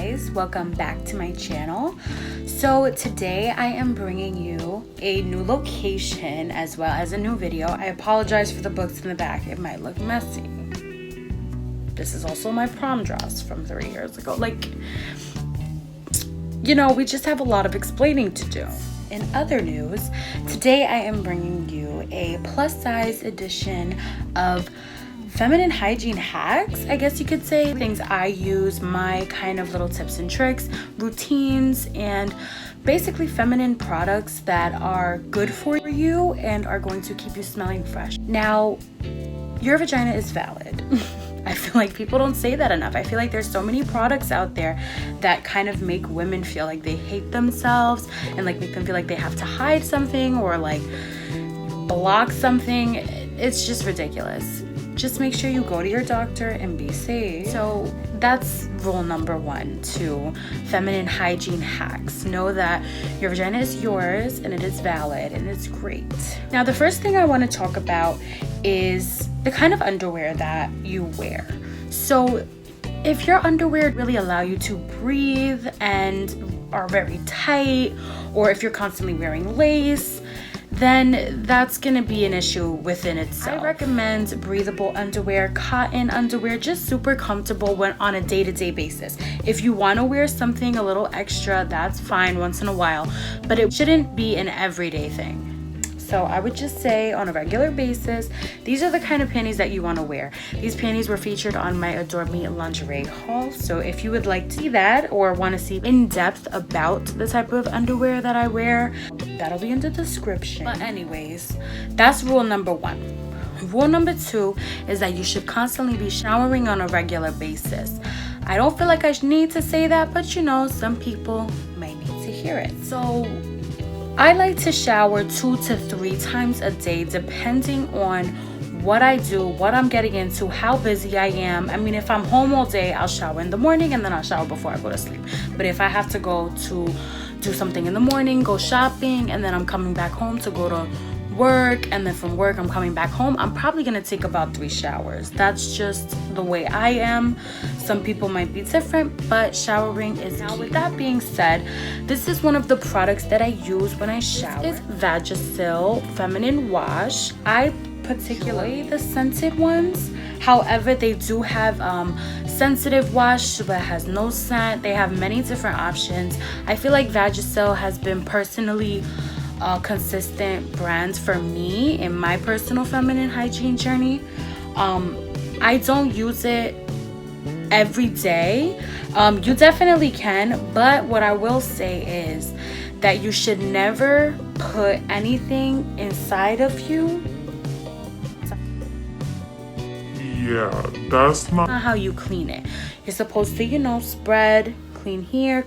guys, welcome back to my channel. So today I am bringing you a new location as well as a new video. I apologize for the books in the back, it might look messy. This is also my prom dress from 3 years ago. Like, you know, we just have a lot of explaining to do. In other news, today I am bringing you a plus size edition of feminine hygiene hacks, I guess you could say. Things I use, my kind of little tips and tricks, routines, and basically feminine products that are good for you and are going to keep you smelling fresh. Now, your vagina is valid. I feel like people don't say that enough. I feel like there's so many products out there that kind of make women feel like they hate themselves and like make them feel like they have to hide something or like block something. It's just ridiculous. Just make sure you go to your doctor and be safe. So that's rule number 1 to feminine hygiene hacks. Know that your vagina is yours and it is valid and it's great. Now, the first thing I want to talk about is the kind of underwear that you wear. So if your underwear really allow you to breathe and are very tight, or if you're constantly wearing lace, then that's gonna be an issue within itself. I recommend breathable underwear, cotton underwear, just super comfortable when on a day-to-day basis. If you wanna wear something a little extra, that's fine once in a while, but it shouldn't be an everyday thing. So I would just say on a regular basis, these are the kind of panties that you want to wear. These panties were featured on my Adore Me lingerie haul. So if you would like to see that or want to see in depth about the type of underwear that I wear, that'll be in the description. But anyways, that's rule number 1. Rule number 2 is that you should constantly be showering on a regular basis. I don't feel like I need to say that, but you know, some people might need to hear it. So I like to shower 2 to 3 times a day depending on what I do, what I'm getting into, how busy I am. I mean, if I'm home all day, I'll shower in the morning and then I'll shower before I go to sleep. But if I have to go to do something in the morning, go shopping, and then I'm coming back home to go to work, and then from work I'm coming back home, I'm probably gonna take about 3 showers. That's just the way I am. Some people might be different, but showering is now. With that being said, this is one of the products that I use when I shower. It's Vagisil Feminine Wash. I particularly the scented ones. However, they do have sensitive wash that has no scent. They have many different options. I feel like Vagisil has been personally a consistent brand for me in my personal feminine hygiene journey. I don't use it every day. You definitely can, but what I will say is that you should never put anything inside of you. Yeah, that's not how you clean it. You're supposed to, you know, spread, clean here,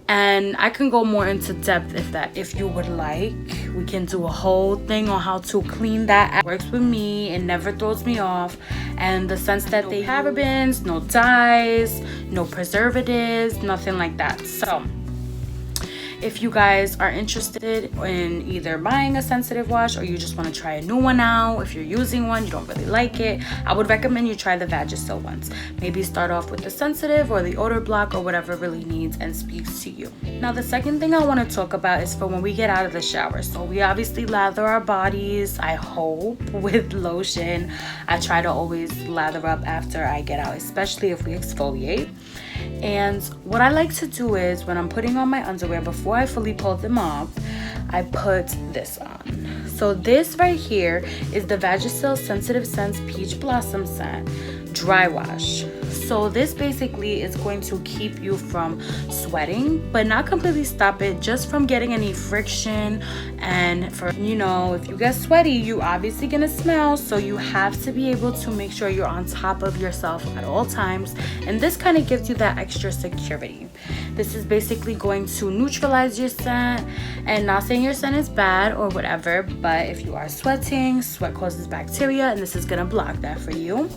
and I can go more into depth if you would like. We can do a whole thing on how to clean that. It works with me, it never throws me off, and the sense that they have parabens, no dyes, no preservatives, nothing like that. So if you guys are interested in either buying a sensitive wash or you just want to try a new one out, if you're using one, you don't really like it, I would recommend you try the Vagisil ones. Maybe start off with the sensitive or the odor block or whatever really needs and speaks to you. Now, the second thing I want to talk about is for when we get out of the shower. So we obviously lather our bodies, I hope, with lotion. I try to always lather up after I get out, especially if we exfoliate. And what I like to do is when I'm putting on my underwear, before I fully pull them off, I put this on. So this right here is the Vagisil Sensitive Scents Peach Blossom Scent Dry Wash. So this basically is going to keep you from sweating, but not completely stop it, just from getting any friction. And for, you know, if you get sweaty, you obviously gonna smell, so you have to be able to make sure you're on top of yourself at all times, and this kind of gives you that extra security. This is basically going to neutralize your scent, and not saying your scent is bad or whatever, but if you are sweating, sweat causes bacteria, and this is gonna block that for you.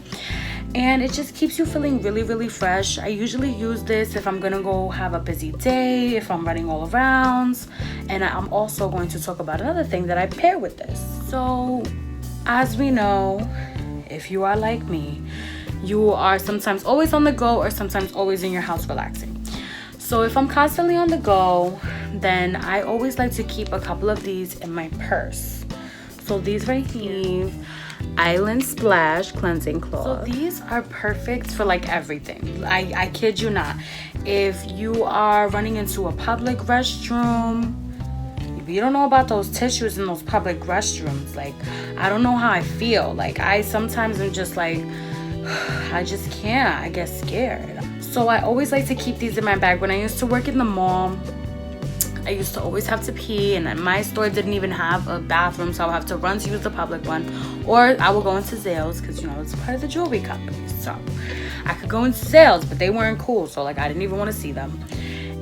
And it just keeps you feeling really, really fresh. I usually use this if I'm gonna go have a busy day, if I'm running all around. And I'm also going to talk about another thing that I pair with this. So as we know, if you are like me, you are sometimes always on the go or sometimes always in your house relaxing. So if I'm constantly on the go, then I always like to keep a couple of these in my purse. So these right here, Island Splash cleansing cloth. So these are perfect for like everything. I kid you not. If you are running into a public restroom, if you don't know about those tissues in those public restrooms, like, I don't know how I feel. Like, I sometimes am just like, I just can't. I get scared. So I always like to keep these in my bag. When I used to work in the mall, I used to always have to pee, and my store didn't even have a bathroom, so I would have to run to use the public one, or I would go into Zales, because, you know, it's part of the jewelry company. So I could go into Zales, but they weren't cool, so like I didn't even want to see them.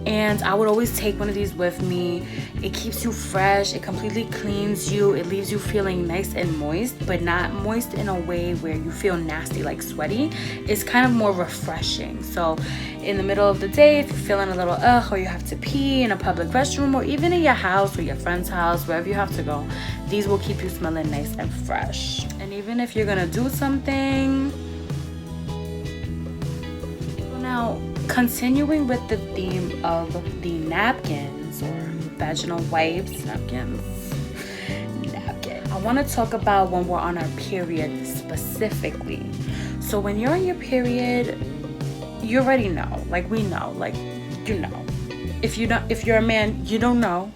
And I would always take one of these with me. It keeps you fresh. It completely cleans you. It leaves you feeling nice and moist, but not moist in a way where you feel nasty, like sweaty. It's kind of more refreshing. So in the middle of the day, if you're feeling a little or you have to pee in a public restroom, or even in your house or your friend's house, wherever you have to go, these will keep you smelling nice and fresh. And even if you're gonna do something, now, continuing with the theme of the napkins, or vaginal wipes, napkin. I want to talk about when we're on our period specifically. So when you're on your period, you already know. Like, we know. Like, you know. If you're a man, you don't know.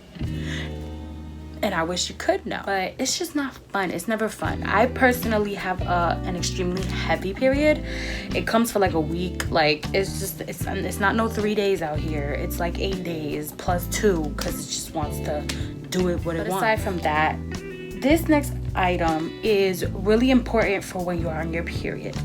And I wish you could know, but it's just not fun. It's never fun. I personally have an extremely heavy period. It comes for like a week. Like, it's not no 3 days out here. It's like 8 days plus 2, because it just wants to do it what it wants. Aside from that, this next item is really important for when you are on your period.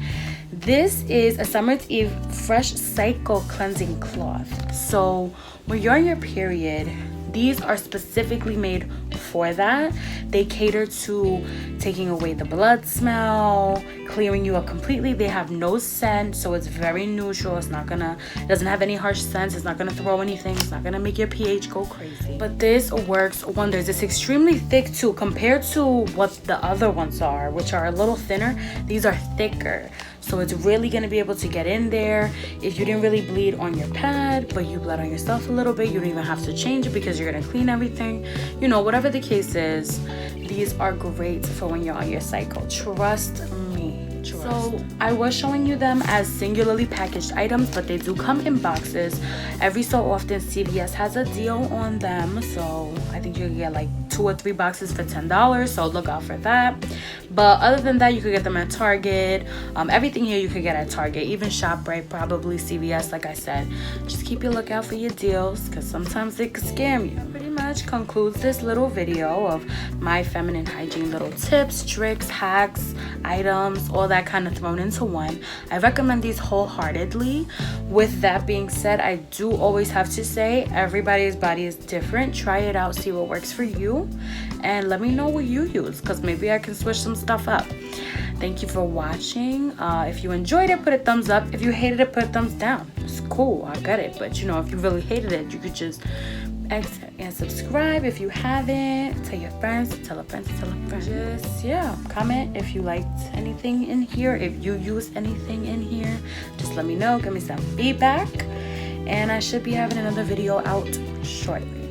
This is a Summer's Eve Fresh Cycle Cleansing Cloth. So when you're on your period, these are specifically made for that. They cater to taking away the blood smell, clearing you up completely. They have no scent, so it's very neutral. It doesn't have any harsh scents. It's not gonna throw anything. It's not gonna make your pH go crazy. But this works wonders. It's extremely thick too, compared to what the other ones are, which are a little thinner. These are thicker. So it's really gonna be able to get in there. If you didn't really bleed on your pad, but you bled on yourself a little bit, you don't even have to change it because you're gonna clean everything. You know, whatever the case is, these are great for when you're on your cycle. Trust me. So I was showing you them as singularly packaged items, but they do come in boxes. Every so often, CVS has a deal on them, so I think you can get like 2 or 3 boxes for $10, so look out for that. But other than that, you could get them at Target. Everything here you could get at Target, even ShopRite, probably CVS. Like I said, just keep your lookout for your deals, because sometimes they could scam you. Pretty much concludes this little video of my feminine hygiene little tips, tricks, hacks, items, all that kind of thrown into one. I recommend these wholeheartedly. With that being said, I do always have to say everybody's body is different. Try it out, see what works for you, and let me know what you use, because maybe I can switch some stuff up. Thank you for watching. If you enjoyed it, put a thumbs up. If you hated it, put a thumbs down. It's cool, I get it, but you know, if you really hated it, you could just exit and subscribe if you haven't. Tell your friends, tell a friend, tell a friend. Just, yeah, comment if you liked anything in here. If you use anything in here, just let me know. Give me some feedback, and I should be having another video out shortly.